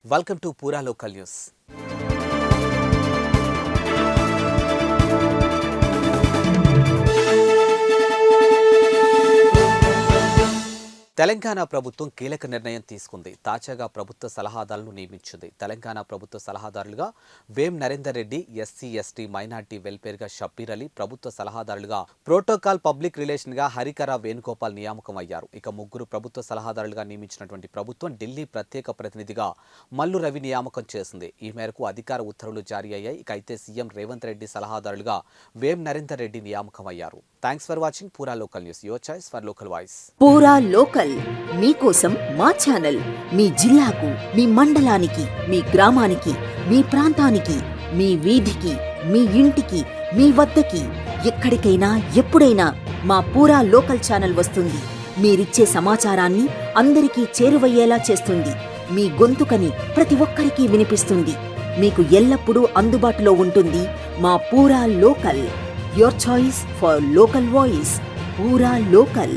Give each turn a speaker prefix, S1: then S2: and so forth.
S1: Welcome to Pura Local News. Telangana ప్రభుత్వం కీలక నిర్ణయం తీసుకుంది. తాజాగా ప్రభుత్వ సలహాదారులను నియమించింది. తెలంగాణ ప్రభుత్వ సలహాదారులుగా Vem Narender Reddy, SC ST minority వెల్ఫేర్గా షబ్బీర్ అలీ, ప్రభుత్వ సలహాదారులుగా ప్రోటోకాల్ పబ్లిక్ రిలేషన్గా హరికర వేణుగోపాల్ నియామకం అయ్యారు. ఇక ముగ్గురు ప్రభుత్వ సలహాదారులుగా నియమించినటువంటి ప్రభుత్వం ఢిల్లీ ప్రత్యేక ప్రతినిధిగా మల్లు రవి నియామకం చేసింది. ఈ మేరకు అధికార ఉత్తర్వులు జారీ అయ్యాయి. ఇక అయితే సీఎం రేవంత్ రెడ్డి సలహాదారులుగా వేం నరేందర్ రెడ్డి నియామకం అయ్యారు. థ్యాంక్స్ ఫర్ వాచింగ్ పూరా local news. Your choice for local voice.
S2: పూరా లోకల్ మీకోసం మా ఛానల్. మీ జిల్లాకు, మీ మండలానికి, మీ గ్రామానికి, మీ ప్రాంతానికి, మీ వీధికి, మీ ఇంటికి, మీ వద్దకి, ఎక్కడికైనా ఎప్పుడైనా మా పూరా లోకల్ ఛానల్ వస్తుంది. మీరిచ్చే సమాచారాన్ని అందరికీ చేరువయ్యేలా చేస్తుంది. మీ గొంతుకని ప్రతి ఒక్కరికి వినిపిస్తుంది. మీకు ఎల్లప్పుడూ అందుబాటులో ఉంటుంది మా పూరా local. Your choice for local voice. పూరా లోకల్.